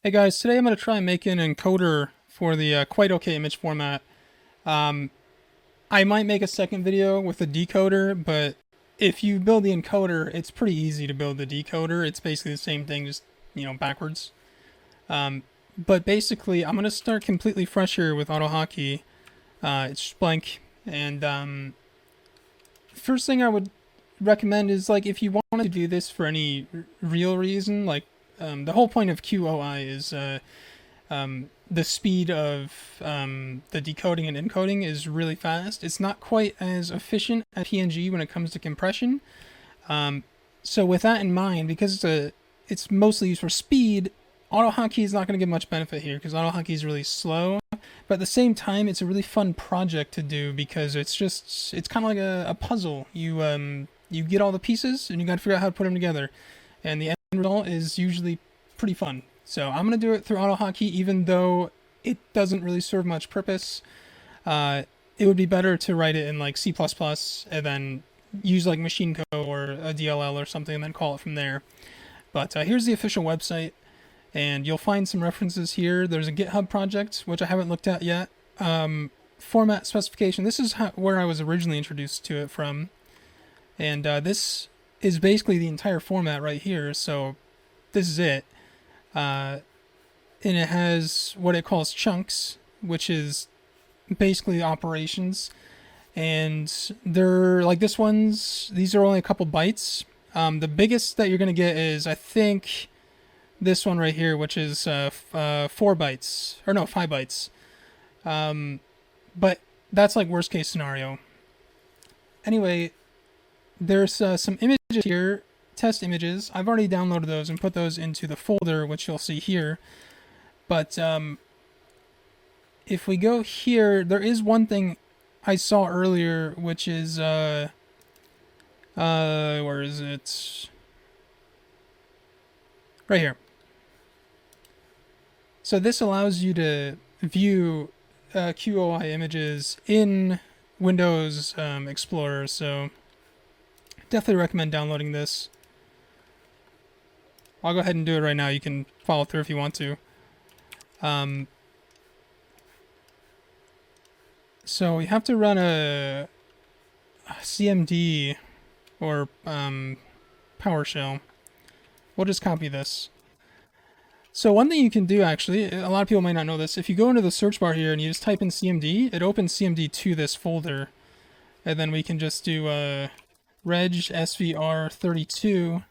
Hey guys, today I'm going to try and make an encoder for the quite okay image format. Um, I might make a second video with a decoder, but if you build the encoder, it's pretty easy to build the decoder. It's basically the same thing, just backwards. But basically, I'm going to start completely fresh here with AutoHotKey. It's just blank, and first thing I would recommend is like if you want to do this for any real reason, like the whole point of QOI is the speed of the decoding and encoding is really fast. It's not quite as efficient as PNG when it comes to compression. Um, so with that in mind, because it's mostly used for speed, AutoHotkey is not going to get much benefit here because AutoHotkey is really slow. But at the same time, it's a really fun project to do because it's kind of like a puzzle. You get all the pieces and you got to figure out how to put them together, and the end result is usually pretty fun. So I'm gonna do it through AutoHotkey, even though it doesn't really serve much purpose. It would be better to write it in like C++ and then use like machine code or a DLL or something and then call it from there. But here's the official website, and you'll find some references here. There's a GitHub project, which I haven't looked at yet. Format specification. This is where I was originally introduced to it from. And this is basically the entire format right here. So this is it. And it has what it calls chunks, which is basically operations. And they're like these are only a couple bytes. The biggest that you're going to get is, I think, this one right here, which is 4 bytes. Or no, 5 bytes. But that's like worst case scenario. Anyway, there's some images here, test images. I've already downloaded those and put those into the folder, which you'll see here. But if we go here, there is one thing I saw earlier, which is where is it? Right here. So this allows you to view QOI images in Windows Explorer. So definitely recommend downloading this. I'll go ahead and do it right now. You can follow through if you want to. So you have to run a CMD or PowerShell. We'll just copy this. So one thing you can do, actually, a lot of people might not know this, if you go into the search bar here and you just type in CMD, it opens CMD to this folder. And then we can just do reg svr32,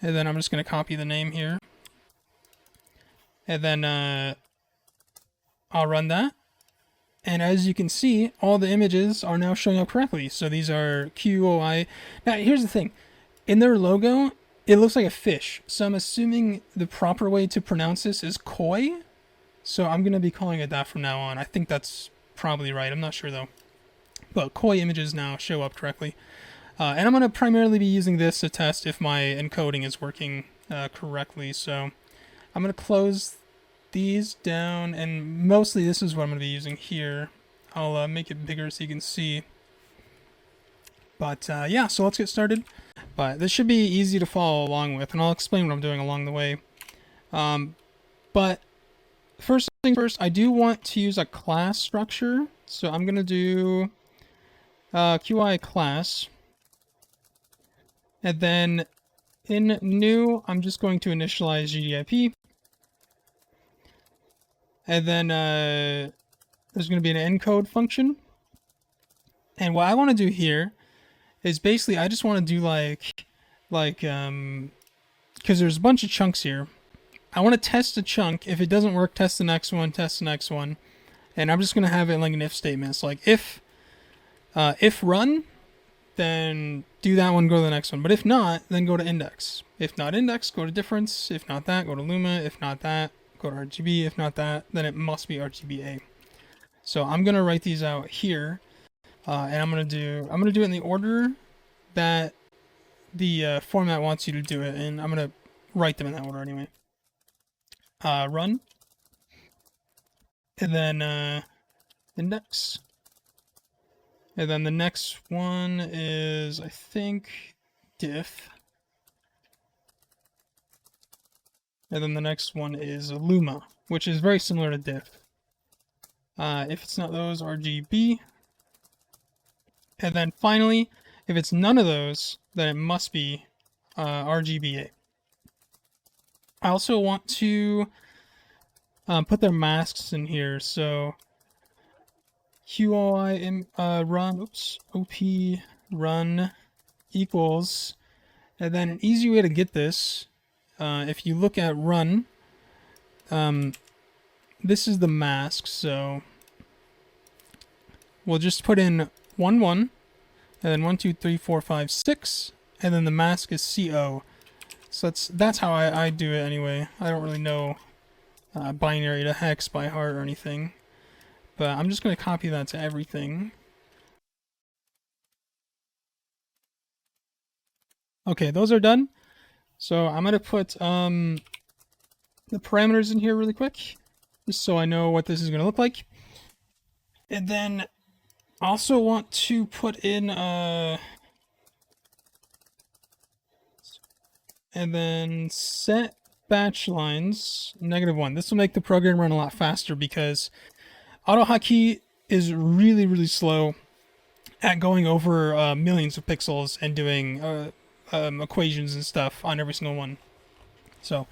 and then I'm just going to copy the name here. And then I'll run that. And as you can see, all the images are now showing up correctly. So these are QOI. Now, here's the thing. In their logo, it looks like a fish. So I'm assuming the proper way to pronounce this is koi. So I'm going to be calling it that from now on. I think that's probably right. I'm not sure, though. But koi images now show up correctly. And I'm going to primarily be using this to test if my encoding is working correctly. So I'm going to close these down, and mostly this is what I'm going to be using here. I'll make it bigger so you can see. But yeah, so let's get started. But this should be easy to follow along with, and I'll explain what I'm doing along the way. But first thing first, I do want to use a class structure. So I'm going to do QI class. And then in new, I'm just going to initialize GDIP. And then there's going to be an encode function. And what I want to do here is basically I just want to do because there's a bunch of chunks here. I want to test a chunk. If it doesn't work, test the next one, test the next one. And I'm just going to have it like an if statement. So like if run, then do that one, go to the next one. But if not, then go to index. If not index, go to difference. If not that, go to luma. If not that, go to RGB. If not that, then it must be RGBA. So I'm gonna write these out here, and I'm gonna do it in the order that the format wants you to do it, and I'm gonna write them in that order anyway. Run, and then index, and then the next one is, I think, diff. And then the next one is Luma, which is very similar to diff. If it's not those, RGB. And then finally, if it's none of those, then it must be RGBA. I also want to put their masks in here. So QOI run, OP run equals, and then an easy way to get this, if you look at run, this is the mask. So we'll just put in 1 1, and then 1 2 3 4 5 6, and then the mask is CO. So that's how I do it anyway. I don't really know binary to hex by heart or anything, but I'm just going to copy that to everything. Okay, those are done. So I'm going to put the parameters in here really quick, just so I know what this is going to look like. And then I also want to put in and then set batch lines -1. This will make the program run a lot faster because AutoHotKey is really, really slow at going over millions of pixels and doing equations and stuff on every single one. So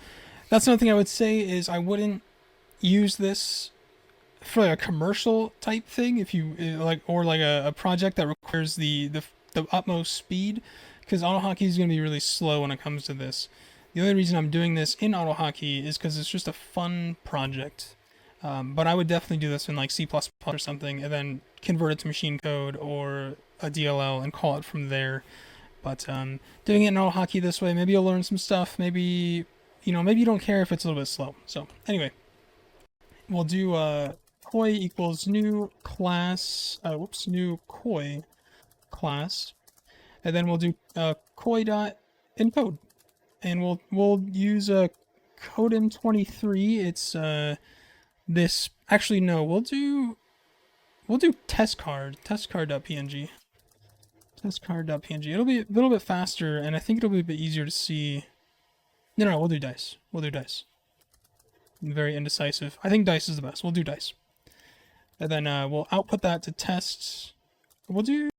that's another thing I would say is I wouldn't use this for like a commercial type thing if you like, or like a project that requires the utmost speed, because AutoHotKey is going to be really slow when it comes to this. The only reason I'm doing this in AutoHotKey is because it's just a fun project. But I would definitely do this in like C++ or something, and then convert it to machine code or a DLL and call it from there. But doing it in AutoHotKey this way, maybe you'll learn some stuff. Maybe maybe you don't care if it's a little bit slow. So anyway, we'll do koi equals new class. New koi class, and then we'll do koi dot encode, and we'll use a codem23. It's this, actually no, we'll do testcard.png. Testcard.png. It'll be a little bit faster, and I think it'll be a bit easier to see. No, we'll do dice. We'll do dice. I'm very indecisive. I think dice is the best. We'll do dice. And then we'll output that to tests. We'll do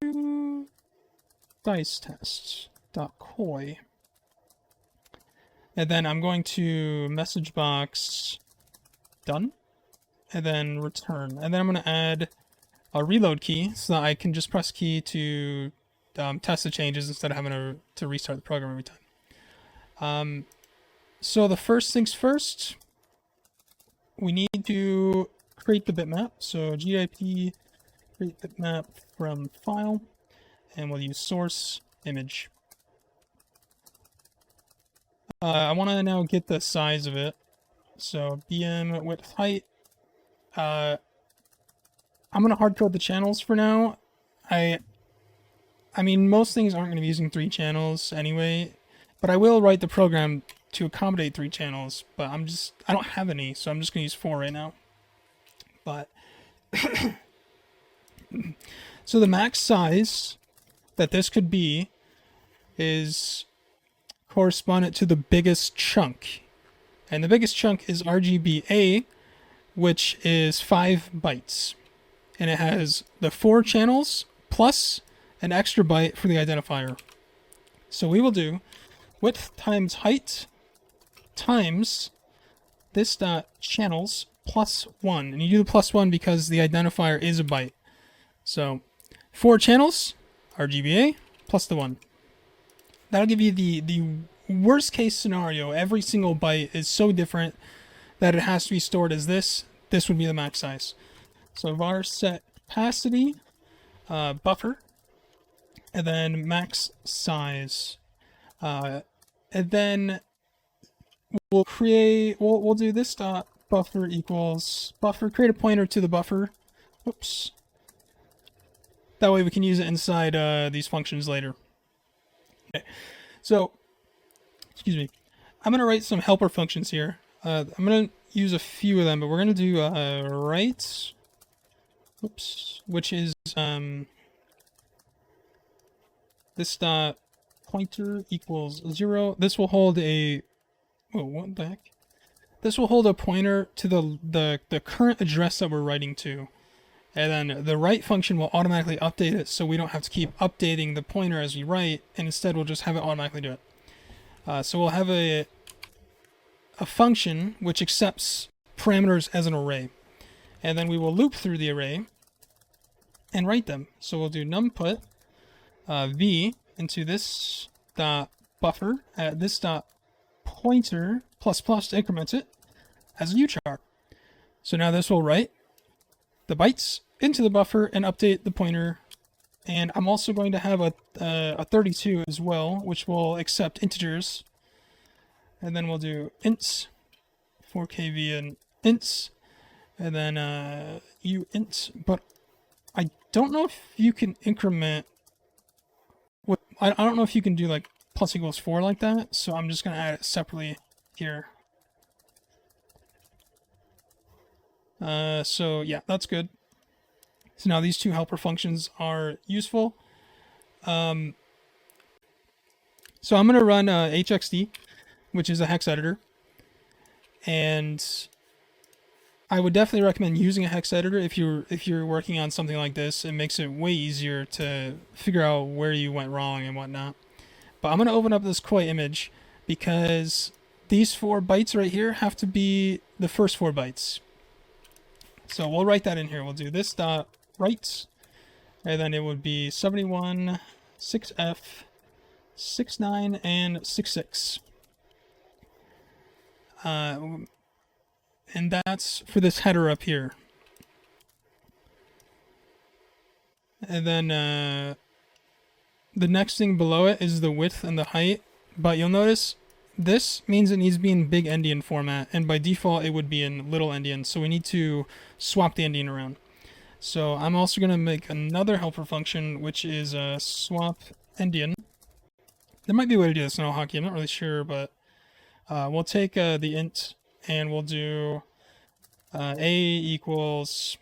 dice tests.koi. And then I'm going to message box done, and then return. And then I'm going to add a reload key so that I can just press key to test the changes instead of having to restart the program every time. So the first things first, we need to create the bitmap. So gip create bitmap from file, and we'll use source image. I want to now get the size of it. So bm width height. I'm gonna hard code the channels for now. I mean, most things aren't going to be using 3 channels anyway, but I will write the program to accommodate 3 channels, but I don't have any, so I'm just going to use 4 right now. But so the max size that this could be is correspondent to the biggest chunk. And the biggest chunk is RGBA, which is 5 bytes. And it has the 4 channels plus an extra byte for the identifier. So we will do width times height times this dot channels plus 1. And you do the plus 1 because the identifier is a byte. So 4 channels, RGBA, plus the 1. That'll give you the worst case scenario. Every single byte is so different that it has to be stored as this. This would be the max size. So var set capacity, buffer, and then max size. And then we'll do this dot buffer equals buffer, create a pointer to the buffer. Oops. That way we can use it inside these functions later. Okay. So, excuse me. I'm going to write some helper functions here. I'm going to use a few of them, but we're going to do write, which is this dot pointer equals 0. This will hold a, what the heck? this will hold a pointer to the current address that we're writing to. And then the write function will automatically update it, so we don't have to keep updating the pointer as we write, and instead we'll just have it automatically do it. So we'll have a function which accepts parameters as an array. And then we will loop through the array and write them. So we'll do numput v into this dot buffer at this dot pointer plus plus to increment it as a uchar. So now this will write the bytes into the buffer and update the pointer. And I'm also going to have a 32 as well, which will accept integers. And then we'll do ints, 4kv and ints, and then uint. But I don't know if you can increment. I don't know if you can do like plus equals 4 like that. So I'm just going to add it separately here. So yeah, that's good. So now these two helper functions are useful. So I'm going to run hxd, which is a hex editor. And I would definitely recommend using a hex editor if you're working on something like this. It makes it way easier to figure out where you went wrong and whatnot. But I'm going to open up this koi image because these 4 bytes right here have to be the first 4 bytes. So we'll write that in here. We'll do this dot write, and then it would be 71, 6f, 69, and 66. And that's for this header up here. And then the next thing below it is the width and the height. But you'll notice this means it needs to be in big endian format, and by default it would be in little endian, so we need to swap the endian around. So I'm also going to make another helper function, which is swap endian. There might be a way to do this in AutoHotKey, I'm not really sure, but we'll take the int and we'll do a equals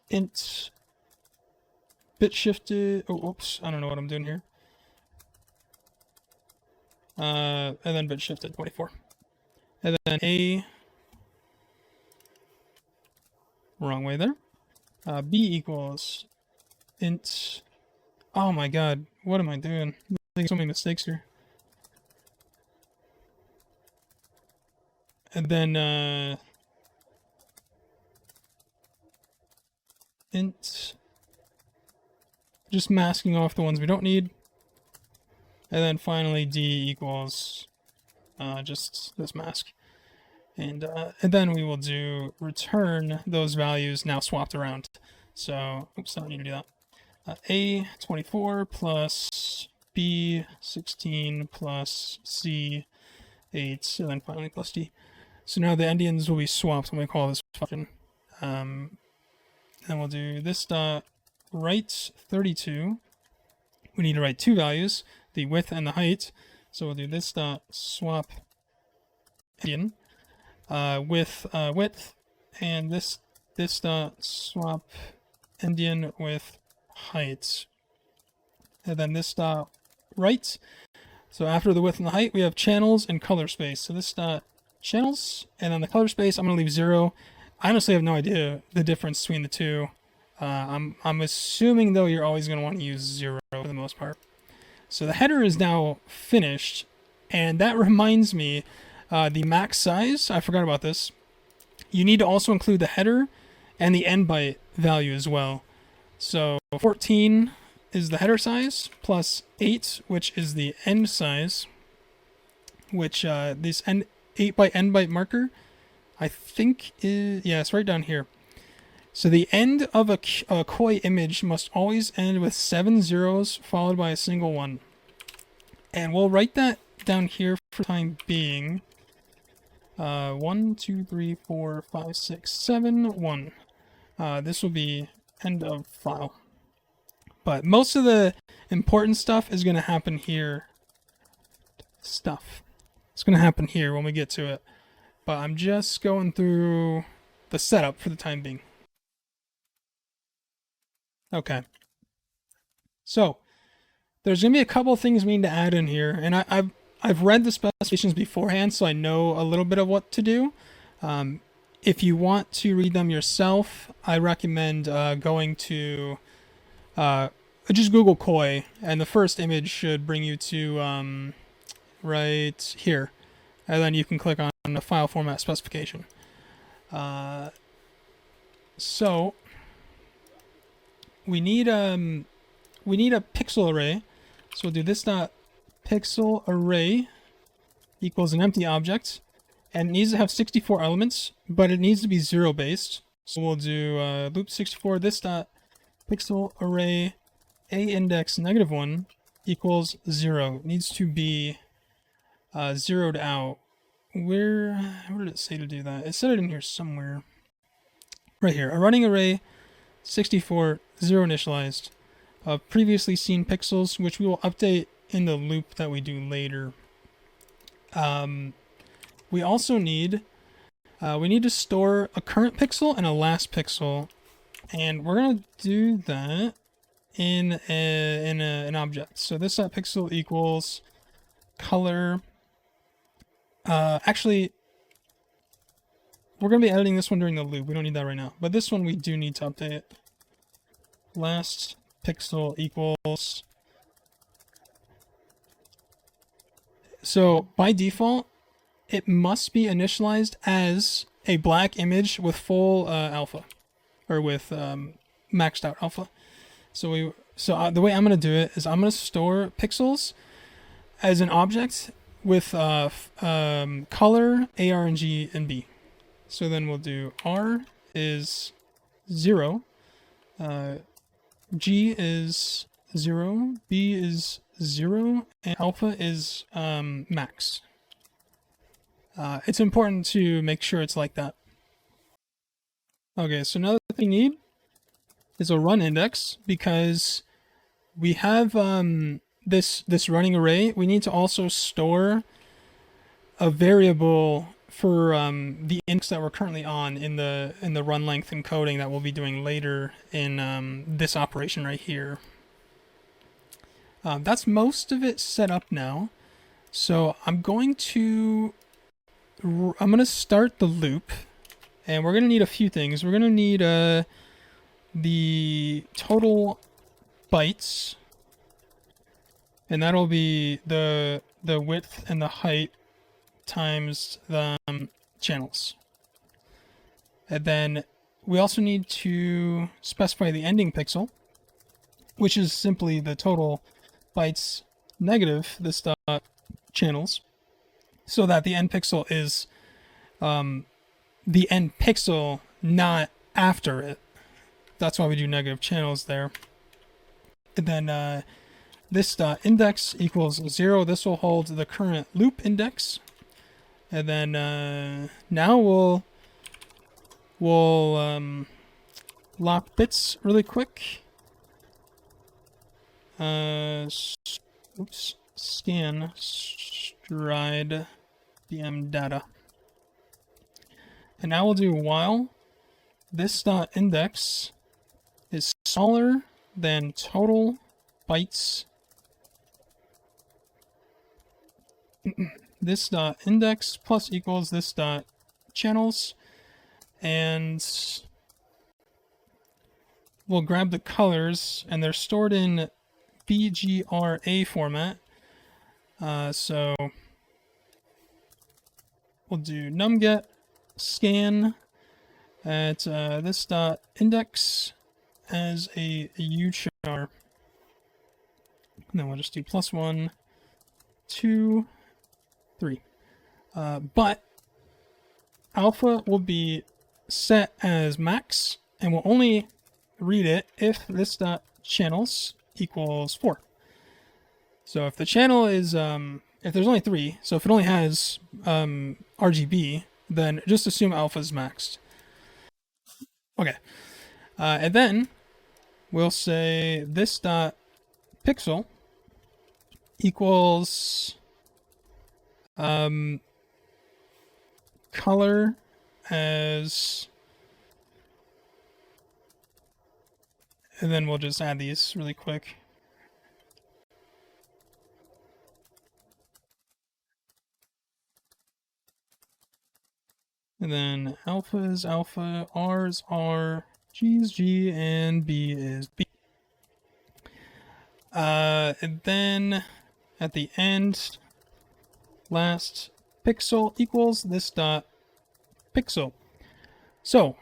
int bit shifted. Oh, oops, I don't know what I'm doing here. And then bit shifted 24. And then a, wrong way there. B equals int. Oh my god, what am I doing? I'm making so many mistakes here. And then int, just masking off the ones we don't need. And then finally d equals just this mask. And then we will do return those values now swapped around. So, oops, I don't need to do that. A 24 plus B 16 plus C 8, and then finally plus D. So now the endians will be swapped when we call this function. And we'll do this dot write 32. We need to write 2 values, the width and the height. So we'll do this dot swap endian with width, and this dot swap endian with height, and then this dot write. So after the width and the height, we have channels and color space. So this dot channels, and then the color space I'm going to leave 0. I honestly have no idea the difference between the two. I'm assuming though you're always going to want to use 0 for the most part. So the header is now finished, and that reminds me, the max size, I forgot about this. You need to also include the header and the end byte value as well. So 14 is the header size, plus 8, which is the end size, which this 8 by end byte marker, I think is, yeah, it's right down here. So the end of a koi image must always end with 7 zeros followed by a single 1. And we'll write that down here for the time being. 1, 2, 3, 4, 5, 6, 7, 1. This will be end of file. But most of the important stuff is going to happen here. It's going to happen here when we get to it. But I'm just going through the setup for the time being. Okay. So, there's going to be a couple things we need to add in here. And I've read the specifications beforehand, so I know a little bit of what to do. If you want to read them yourself, I recommend going to just Google Koi, and the first image should bring you to right here, and then you can click on the file format specification. So we need a pixel array. So we'll do this dot pixel array equals an empty object, and it needs to have 64 elements, but it needs to be 0 based. So we'll do loop 64 this dot pixel array a index -1 equals 0. It needs to be zeroed out. Where did it say to do that? It said it in here somewhere. Right here. A running array 64 0 initialized of previously seen pixels, which we will update in the loop that we do later. We also need to store a current pixel and a last pixel, and we're gonna do that in an object. So this pixel equals color. Actually, we're gonna be editing this one during the loop. We don't need that right now, but this one we do need to update. Last pixel equals. So by default, it must be initialized as a black image with full alpha, or with maxed out alpha. So the way I'm gonna do it is I'm gonna store pixels as an object with color ARNG and B. So then we'll do R is 0, G is 0, B is 0, and alpha is max. It's important to make sure it's like that. Okay, so now the thing we need is a run index, because we have this running array. We need to also store a variable for the index that we're currently on in the run length encoding that we'll be doing later in this operation right here. That's most of it set up now. So I'm going to start the loop, and we're going to need a few things. We're going to need the total bytes, and that'll be the width and the height times the channels. And then we also need to specify the ending pixel, which is simply the total bytes negative this dot channels, so that the end pixel is the end pixel, not after it. That's why we do negative channels there. And then this dot index equals 0. This will hold the current loop index. And then now we'll lock bits really quick. Scan stride BM data. And now we'll do while this dot index is smaller than total bytes. This dot index plus equals this dot channels, and we'll grab the colors, and they're stored in BGRA format. So we'll do numget scan at this dot index as a uchar, and then we'll just do +1, 2, 3. But alpha will be set as max, and we'll only read it if this dot channels equals 4. So if the channel is if there's only 3, so if it only has RGB, then just assume alpha is maxed. Okay, and then we'll say this dot pixel equals color as, and then we'll just add these really quick. And then alpha is alpha, R is R, G is G, and B is B. And then at the end, last pixel equals this dot pixel. So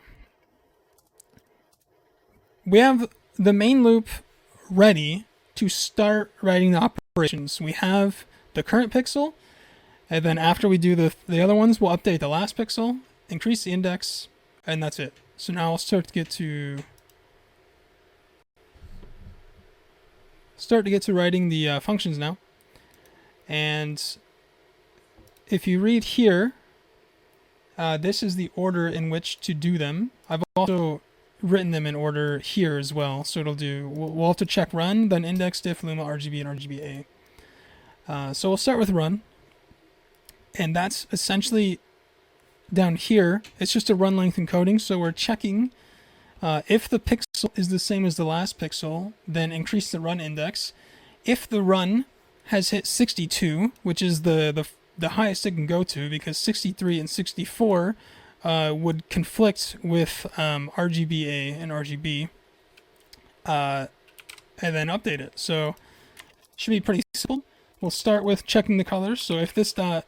we have the main loop ready to start writing the operations. We have the current pixel, and then after we do the other ones, we'll update the last pixel, increase the index, and that's it. So now I'll start to get to writing the functions now. And if you read here, this is the order in which to do them. I've also written them in order here as well. So it'll do, we'll have to check run, then index, diff, luma, RGB, and RGBA. So we'll start with run. And that's essentially down here. It's just a run length encoding. So we're checking if the pixel is the same as the last pixel, then increase the run index. If the run has hit 62, which is the highest it can go to, because 63 and 64 would conflict with RGBA and RGB, and then update it. So should be pretty simple. We'll start with checking the colors. So if this dot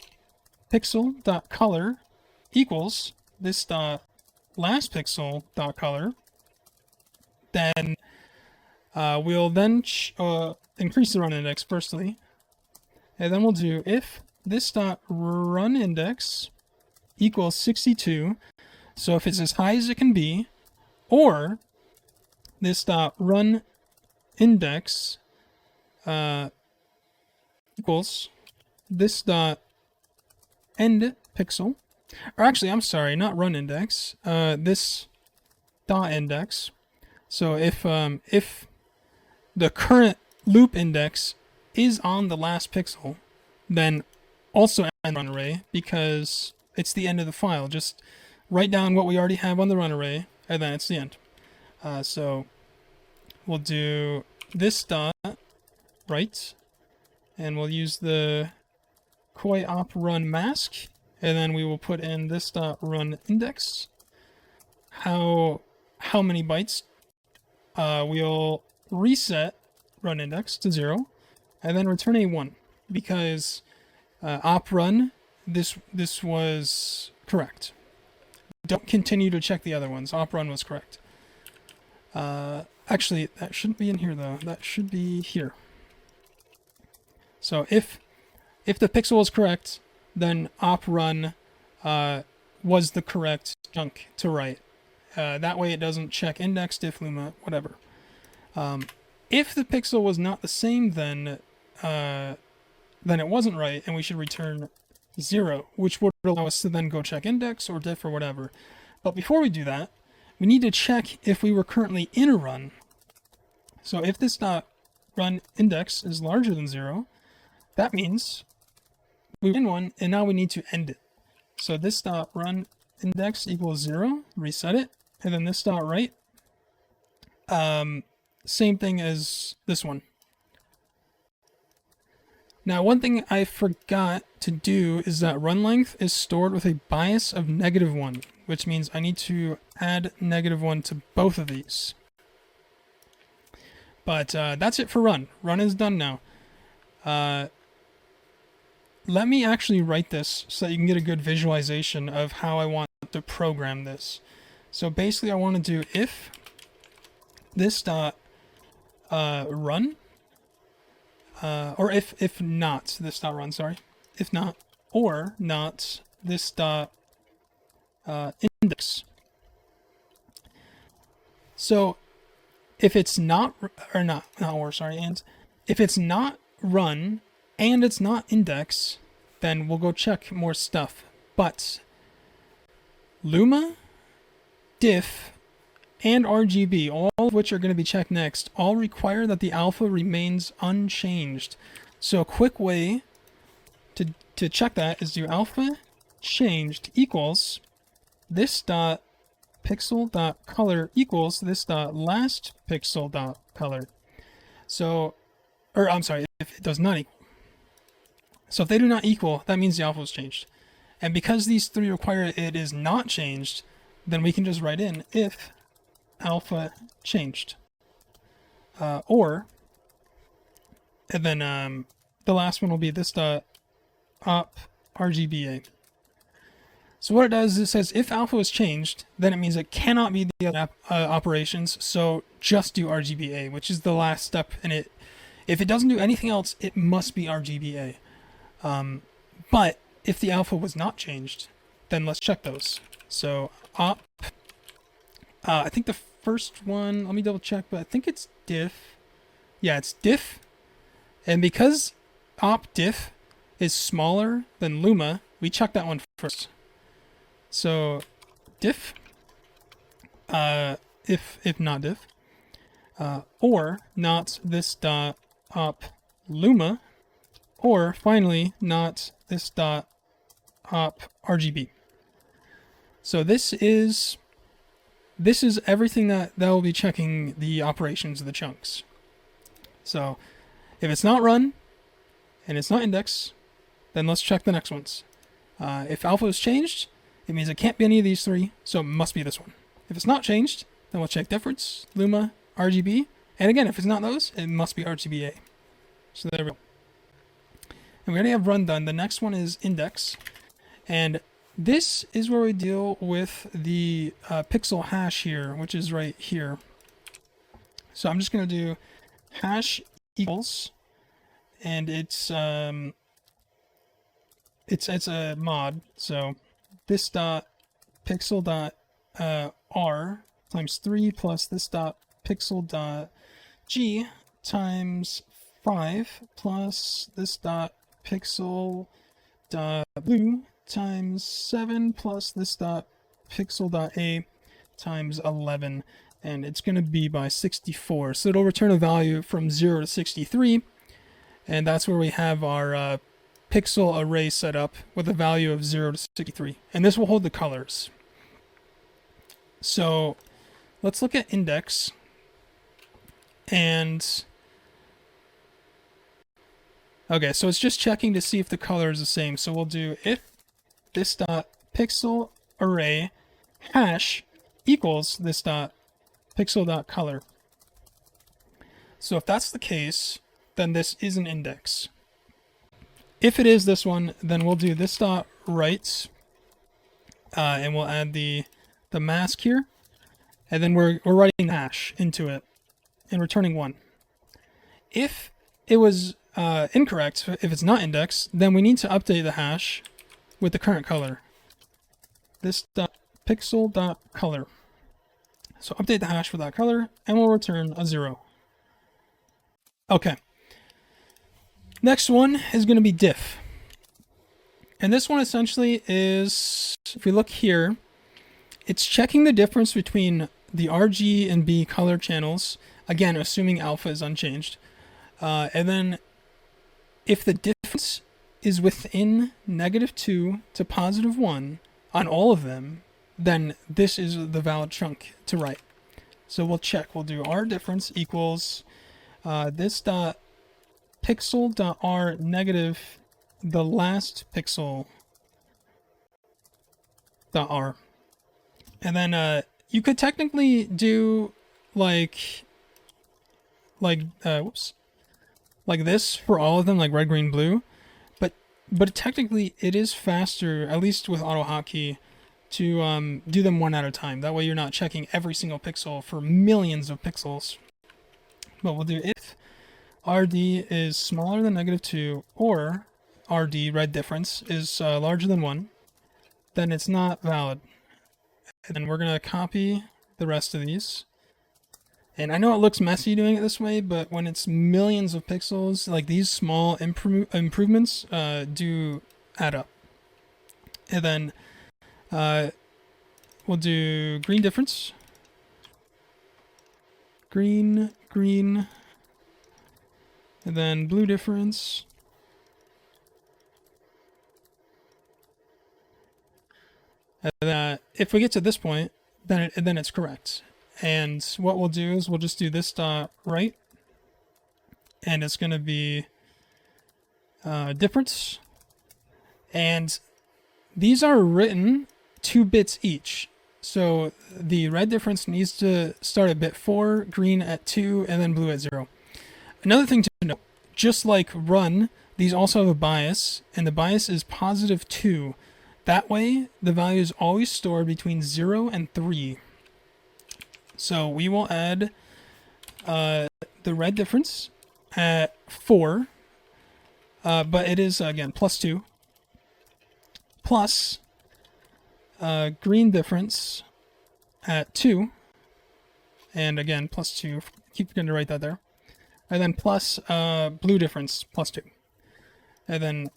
pixel dot color equals this dot last pixel dot color, then we'll then increase the run index firstly, and then we'll do if this dot run index equals 62, so if it's as high as it can be, or this dot run index equals this dot end pixel, or actually, I'm sorry, not run index, this dot index. So if the current loop index is on the last pixel, then also end run array, because it's the end of the file. Just write down what we already have on the run array, and then it's the end. So we'll do this dot write, and we'll use the koi op run mask, and then we will put in this dot run index. How many bytes? We'll reset run index to 0, and then return a 1, because op run, this was correct. Don't continue to check the other ones. Op run was correct. Actually, that shouldn't be in here though. That should be here. So if the pixel was correct, then op run was the correct chunk to write. That way it doesn't check index, diff, luma, whatever. If the pixel was not the same, then it wasn't right, and we should return 0, which would allow us to then go check index or diff or whatever. But before we do that, we need to check if we were currently in a run. So if this dot run index is larger than 0, that means we're in one, and now we need to end it. So this dot run index equals 0, reset it, and then this dot write, same thing as this one. Now, one thing I forgot to do is that run length is stored with a bias of -1, which means I need to add -1 to both of these. But that's it for run. Run is done now. Let me actually write this so that you can get a good visualization of how I want to program this. So basically I want to do if this dot run, or if not this dot run, sorry, if not, or not this dot index. So if it's not, or not or sorry, and if it's not run and it's not index, then we'll go check more stuff. But luma, diff, and RGB, all of which are going to be checked next, all require that the alpha remains unchanged. So a quick way to check that is do alpha changed equals this dot pixel dot color equals this dot last pixel dot color. So, or I'm sorry, if it does not equal. So if they do not equal, that means the alpha was changed. And because these three require it is not changed, then we can just write in if alpha changed. And then the last one will be this dot op RGBA. So what it does is it says if alpha was changed, then it means it cannot be the other operations, so just do RGBA, which is the last step in it. If it doesn't do anything else, it must be RGBA. But if the alpha was not changed, then let's check those. So op, I think the first one, let me double check, but I think it's diff. Yeah, it's diff. And because op diff is smaller than luma, we check that one first. So diff, if not diff, or not this dot op luma, or finally not this dot op RGB. So this is everything that will be checking the operations of the chunks. So if it's not run and it's not index, then let's check the next ones. If alpha is changed, it means it can't be any of these three, so it must be this one. If it's not changed, then we'll check difference, luma, RGB, and again, if it's not those, it must be RGBA. So there we go. And we already have run done. The next one is index, and this is where we deal with the pixel hash here, which is right here. So I'm just going to do hash equals, and it's a mod, so this dot pixel dot r times 3 plus this dot pixel dot g times 5 plus this dot pixel dot blue times 7 plus this dot pixel dot a times 11, and it's going to be by 64. So it'll return a value from 0 to 63, and that's where we have our pixel array set up with a value of 0 to 63, and this will hold the colors. So let's look at index, and okay, so it's just checking to see if the color is the same. So we'll do if this dot pixel array hash equals this dot pixel dot color. So if that's the case, then this is an index. If it is this one, then we'll do this dot write, and we'll add the mask here, and then we're writing hash into it and returning 1. If it was incorrect, if it's not indexed, then we need to update the hash with the current color. This dot pixel dot color. So update the hash with that color, and we'll return a 0. Okay. Next one is going to be diff. And this one essentially is, if we look here, it's checking the difference between the RG and B color channels, again, assuming alpha is unchanged. And then if the difference is within -2 to +1 on all of them, then this is the valid chunk to write. So we'll check. We'll do r difference equals this dot pixel dot r negative the last pixel dot r, and then you could technically do like this for all of them, like red, green, blue, but technically it is faster, at least with AutoHotKey, to do them one at a time. That way you're not checking every single pixel for millions of pixels. But we'll do if RD is smaller than -2 or RD, red difference, is larger than 1, then it's not valid. And then we're going to copy the rest of these. And I know it looks messy doing it this way, but when it's millions of pixels, like these small improvements do add up. And then we'll do green difference. Green, green, and then blue difference. And then, if we get to this point, then it's correct. And what we'll do is we'll just do this dot write, and it's going to be difference. And these are written 2 bits each. So the red difference needs to start at bit 4, green at 2, and then blue at 0. Another thing to note, just like run, these also have a bias, and the bias is positive 2. That way, the value is always stored between 0 and 3. So we will add the red difference at 4, but it is, again, plus 2, plus green difference at 2, and again, plus 2, keep forgetting to write that there, and then plus blue difference, plus 2, and then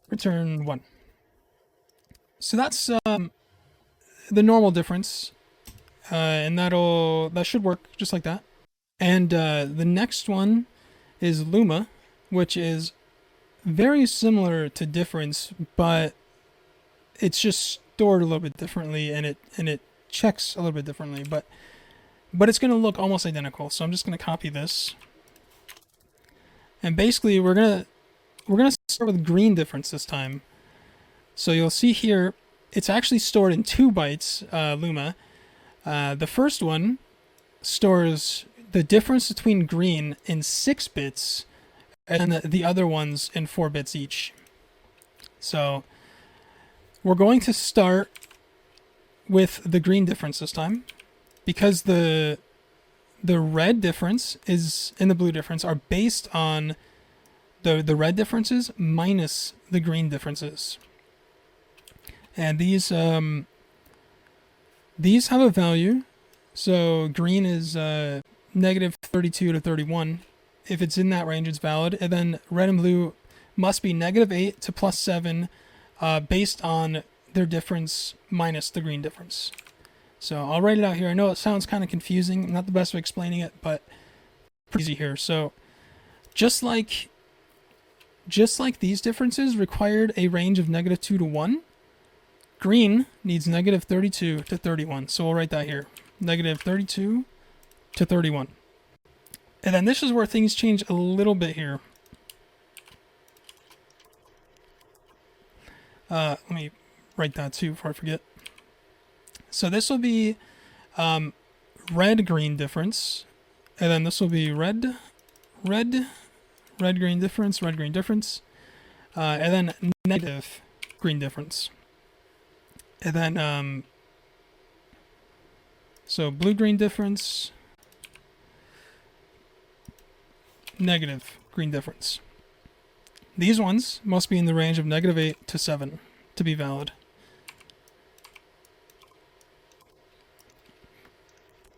return 1. So that's the normal difference, and that should work just like that. And the next one is Luma, which is very similar to difference, but it's just stored a little bit differently, and it checks a little bit differently, but it's going to look almost identical. So I'm just going to copy this, and basically we're gonna start with green difference this time. So you'll see here it's actually stored in 2 bytes, Luma. The first one stores the difference between green in 6 bits, and the other ones in 4 bits each. So we're going to start with the green difference this time, because the red difference is and the blue difference are based on the red differences minus the green differences. And these have a value. So green is negative 32 to 31. If it's in that range, it's valid. And then red and blue must be negative 8 to plus 7, based on their difference minus the green difference. So I'll write it out here. I know it sounds kind of confusing, not the best way of explaining it, but pretty easy here. So just like these differences required a range of negative 2 to 1, green needs negative 32 to 31. So we'll write that here. Negative 32 to 31. And then this is where things change a little bit here. Let me write that too before I forget. So this will be red-green difference. And then this will be red-green difference, red-green difference. And then negative green difference. And then, so blue-green difference, negative green difference. These ones must be in the range of negative 8 to 7 to be valid.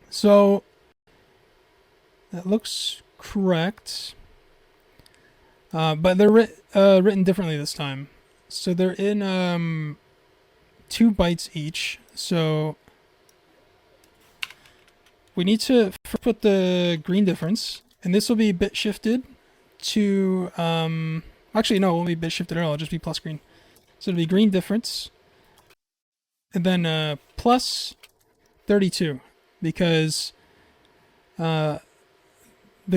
So that looks correct, but they're written differently this time. So they're in 2 bytes each. So we need to first put the green difference, and this will be bit shifted to actually no, it won't be bit shifted at all. It'll just be plus green. So it'll be green difference, and then plus 32, because the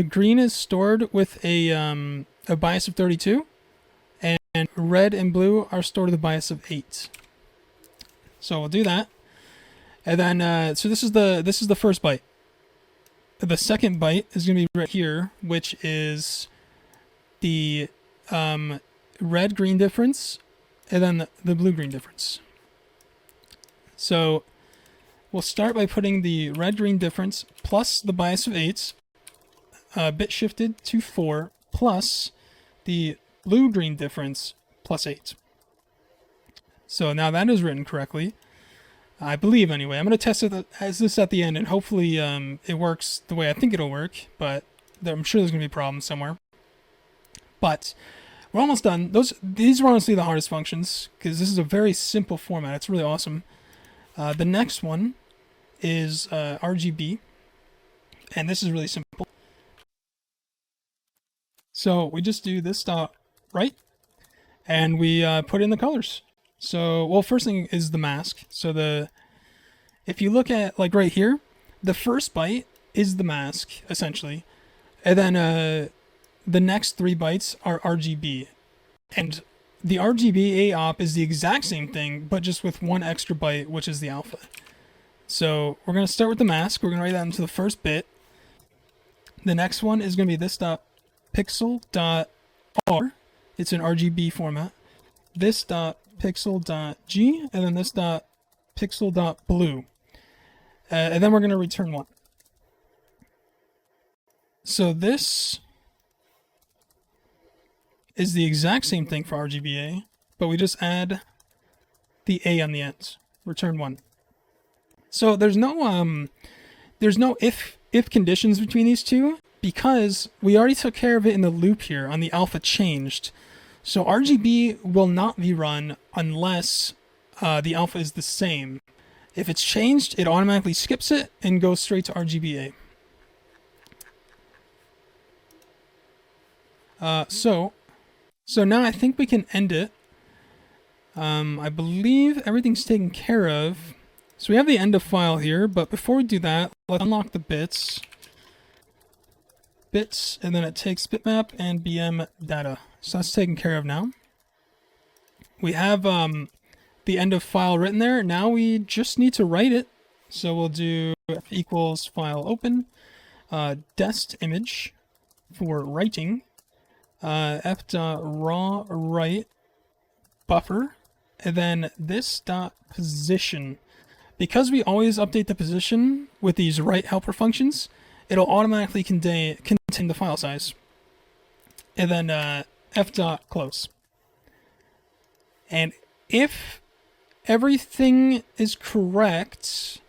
green is stored with a bias of 32, and red and blue are stored with a bias of 8. So we'll do that, and then so this is the first byte. The second byte is going to be right here, which is the red-green difference, and then the blue-green difference. So we'll start by putting the red-green difference plus the bias of 8, bit shifted to 4, plus the blue-green difference plus 8. So now that is written correctly, I believe anyway. I'm going to test this at the end, and hopefully it works the way I think it'll work, but I'm sure there's going to be problems somewhere. But we're almost done. These are honestly the hardest functions, because this is a very simple format. It's really awesome. The next one is RGB, and this is really simple. So we just do this dot right, and we put in the colors. So, well, first thing is the mask. So if you look at, like right here, the first byte is the mask, essentially. And then the next 3 bytes are RGB. And the RGB AOP is the exact same thing, but just with one extra byte, which is the alpha. So we're going to start with the mask. We're going to write that into the first bit. The next one is going to be this dot pixel dot R. It's an RGB format. This dot pixel dot G, and then this dot pixel dot blue. And then we're going to return 1. So this is the exact same thing for RGBA, but we just add the A on the end. Return 1. So there's no if conditions between these two, because we already took care of it in the loop here on the alpha changed. So RGB will not be run unless the alpha is the same. If it's changed, it automatically skips it and goes straight to RGBA. So now I think we can end it. I believe everything's taken care of. So we have the end of file here, but before we do that, let's unlock the bits. Bits, and then it takes bitmap and BM data. So that's taken care of now. We have the end of file written there. Now we just need to write it. So we'll do f equals file open, dest image for writing, f dot raw write buffer, and then this dot position. Because we always update the position with these write helper functions, it'll automatically contain the file size. And then f dot close. And if everything is correct,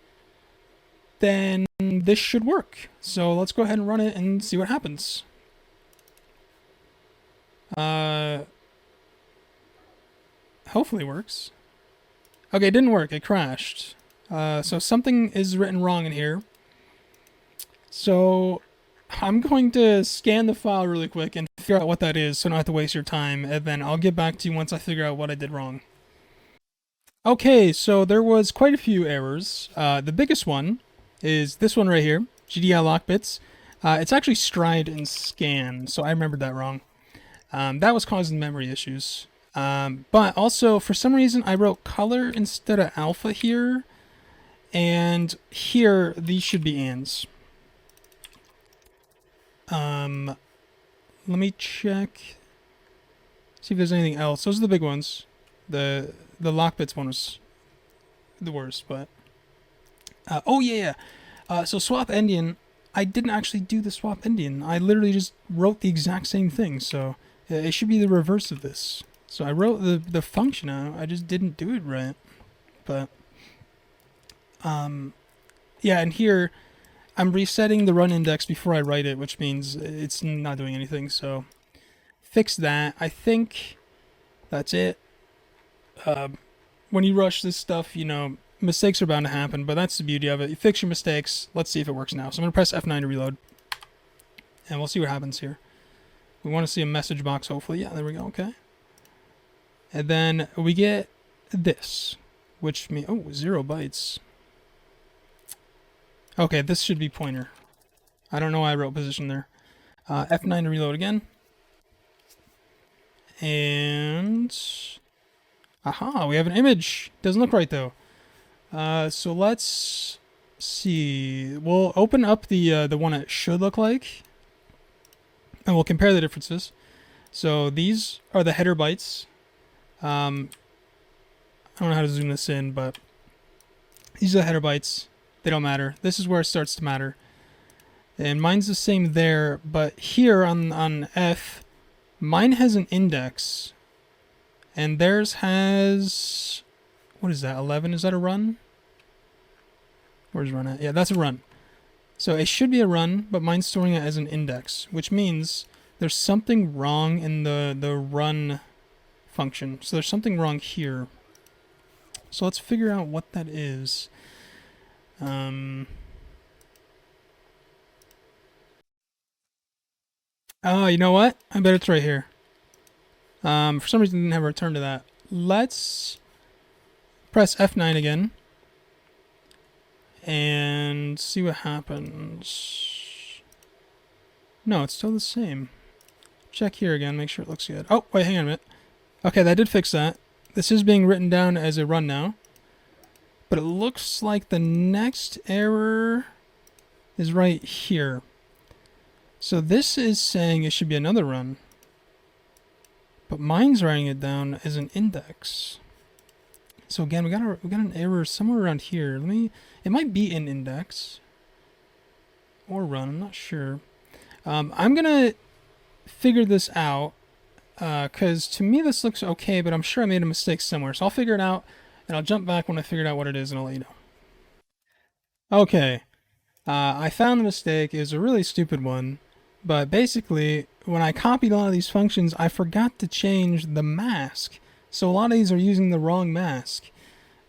then this should work. So let's go ahead and run it and see what happens. Hopefully it works. Okay, it didn't work. It crashed. So something is written wrong in here. So I'm going to scan the file really quick and figure out what that is so I don't have to waste your time, and then I'll get back to you once I figure out what I did wrong. Okay, so there was quite a few errors. The biggest one is this one right here, GDI lock bits. It's actually stride and scan, so I remembered that wrong. That was causing memory issues. But also, for some reason, I wrote color instead of alpha here, and here, these should be ands. Let me check, see if there's anything else. Those are the big ones. The lock bits one was the worst, but oh yeah. So swap endian, I didn't actually do the swap endian. I literally just wrote the exact same thing, so it should be the reverse of this. So I wrote the function out, I just didn't do it right. But yeah, and here I'm resetting the run index before I write it, which means it's not doing anything. So fix that. I think that's it. When you rush this stuff, you know, mistakes are bound to happen, but that's the beauty of it. You fix your mistakes. Let's see if it works now. So I'm going to press F9 to reload, and we'll see what happens here. We want to see a message box, hopefully. Yeah, there we go. Okay. And then we get this, which means, oh, 0 bytes. Okay, this should be pointer. I don't know why I wrote position there. F9 to reload again. And aha, we have an image. Doesn't look right though. So let's see. We'll open up the one it should look like, and we'll compare the differences. So these are the header bytes. I don't know how to zoom this in, but these are the header bytes. They don't matter. This is where it starts to matter. And mine's the same there, but here on F, mine has an index, and theirs has, what is that, 11? Is that a run? Where's run at? Yeah, that's a run. So it should be a run, but mine's storing it as an index, which means there's something wrong in the run function. So there's something wrong here. So let's figure out what that is. Oh, you know what? I bet it's right here. For some reason, I didn't have a return to that. Let's press F9 again and see what happens. No, it's still the same. Check here again, make sure it looks good. Oh, wait, hang on a minute. Okay, that did fix that. This is being written down as a run now. But it looks like the next error is right here. So this is saying it should be another run. But mine's writing it down as an index. So again, we got an error somewhere around here. It might be an index. Or run, I'm not sure. I'm gonna figure this out. Because to me this looks okay, but I'm sure I made a mistake somewhere. So I'll figure it out, and I'll jump back when I figured out what it is, and I'll let you know. Okay, I found the mistake. It was a really stupid one, but basically, when I copied a lot of these functions, I forgot to change the mask. So a lot of these are using the wrong mask.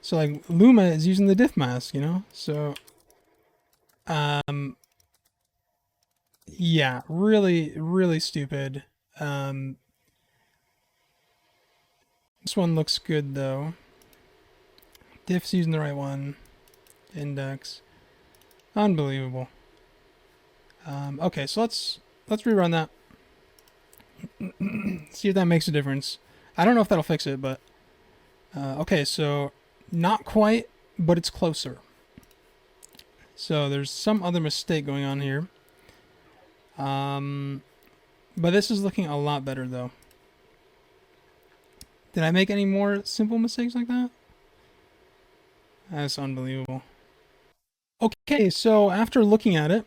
So like Luma is using the diff mask, you know? So, yeah, really, really stupid. This one looks good though. Diff's using the right one. Index. Unbelievable. Okay, so let's rerun that. See if that makes a difference. I don't know if that'll fix it, but okay, so not quite, but it's closer. So there's some other mistake going on here. But this is looking a lot better though. Did I make any more simple mistakes like that? That's unbelievable. Okay, so after looking at it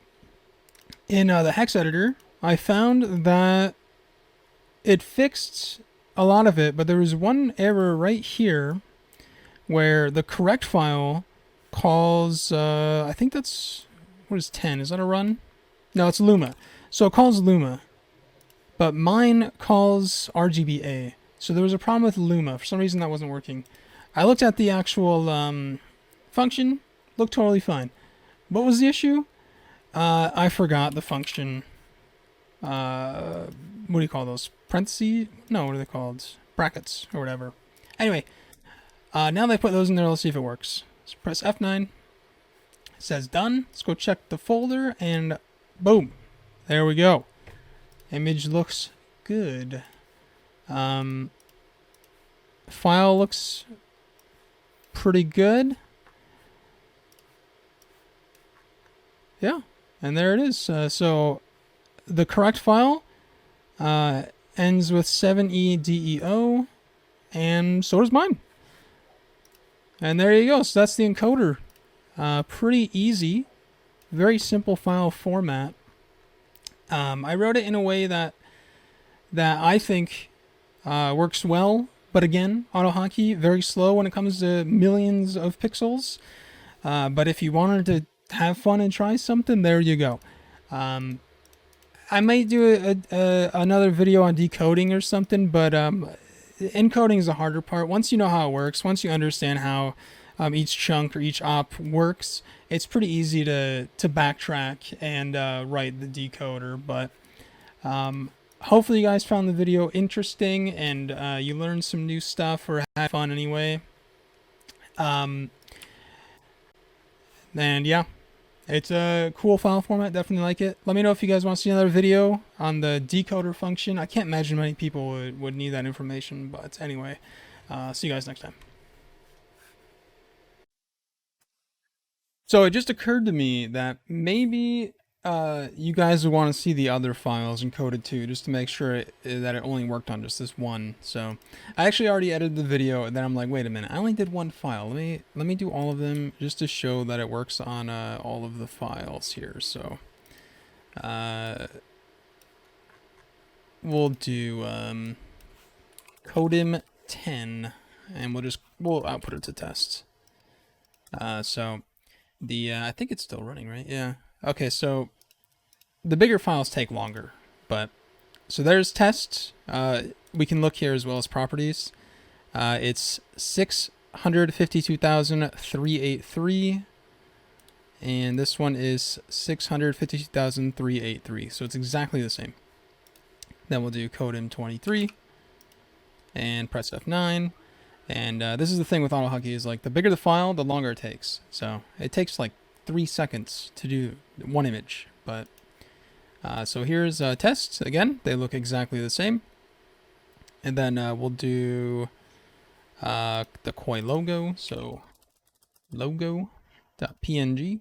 in the hex editor, I found that it fixed a lot of it, but there was one error right here where the correct file calls, I think that's, what is 10? Is that a run? No, it's Luma. So it calls Luma, but mine calls RGBA. So there was a problem with Luma. For some reason that wasn't working. I looked at the actual function, looked totally fine. What was the issue? I forgot the function. What do you call those? Parentheses? No, what are they called? Brackets or whatever. Anyway, now they put those in there. Let's see if it works. So press F9. It says done. Let's go check the folder and boom. There we go. Image looks good. File looks pretty good. Yeah, and there it is. So the correct file ends with 7EDEO, and so does mine. And there you go. So that's the encoder. Pretty easy. Very simple file format. I wrote it in a way that I think works well. But again, AutoHotKey, very slow when it comes to millions of pixels. But if you wanted to have fun and try something, there you go. I might do another video on decoding or something, but encoding is the harder part. Once you know how it works, once you understand how each chunk or each op works, it's pretty easy to backtrack and write the decoder. But hopefully you guys found the video interesting and you learned some new stuff or had fun anyway. And yeah, it's a cool file format. Definitely like it. Let me know if you guys want to see another video on the decoder function. I can't imagine many people would need that information, but anyway, see you guys next time. So it just occurred to me that maybe you guys would want to see the other files encoded too, just to make sure that it only worked on just this one. So I actually already edited the video, and then I'm like, wait a minute, I only did one file. Let me do all of them just to show that it works on all of the files here. So we'll do codim 10, and we'll output it to test. So the I think it's still running, right? Yeah. Okay, so the bigger files take longer, but so there's tests. We can look here as well as properties. It's 652,383, and this one is 652,383. So it's exactly the same. Then we'll do codim 23 and press F9. And this is the thing with AutoHotKey, is like the bigger the file, the longer it takes. So it takes like 3 seconds to do one image. But so here's tests again. They look exactly the same. And then we'll do the Koi logo. So logo.png.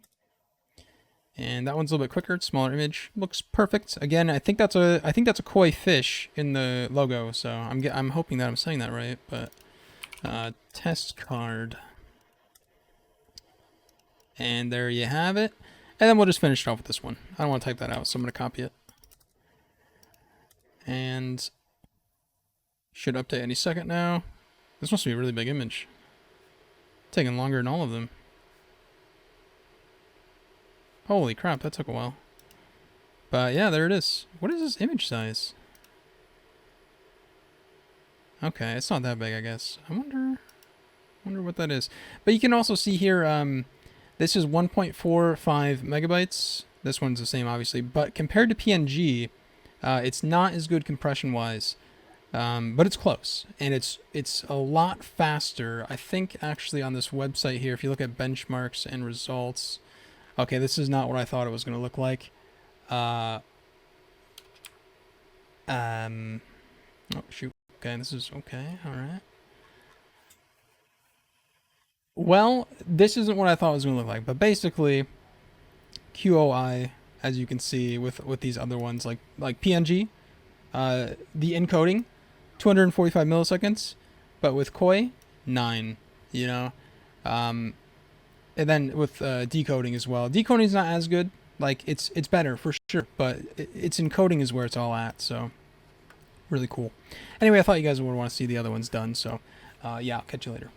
And that one's a little bit quicker. It's smaller image. Looks perfect. Again, I think that's a koi fish in the logo. So I'm hoping that I'm saying that right. But test card. And there you have it. And then we'll just finish it off with this one. I don't want to type that out, so I'm going to copy it. And should update any second now. This must be a really big image. Taking longer than all of them. Holy crap, that took a while. But yeah, there it is. What is this image size? Okay, it's not that big, I guess. I wonder what that is. But you can also see here, this is 1.45 megabytes. This one's the same, obviously. But compared to PNG, it's not as good compression-wise. But it's close. And it's a lot faster. I think, actually, on this website here, if you look at benchmarks and results... Okay, this is not what I thought it was going to look like. Oh, shoot. Okay, this is okay. All right. Well, this isn't what I thought it was going to look like. But basically, QoI, as you can see with these other ones, like PNG, the encoding, 245 milliseconds. But with Koi, 9, you know. And then with decoding as well. Decoding is not as good. Like, it's better for sure, but its encoding is where it's all at, so really cool. Anyway, I thought you guys would want to see the other ones done, so yeah, I'll catch you later.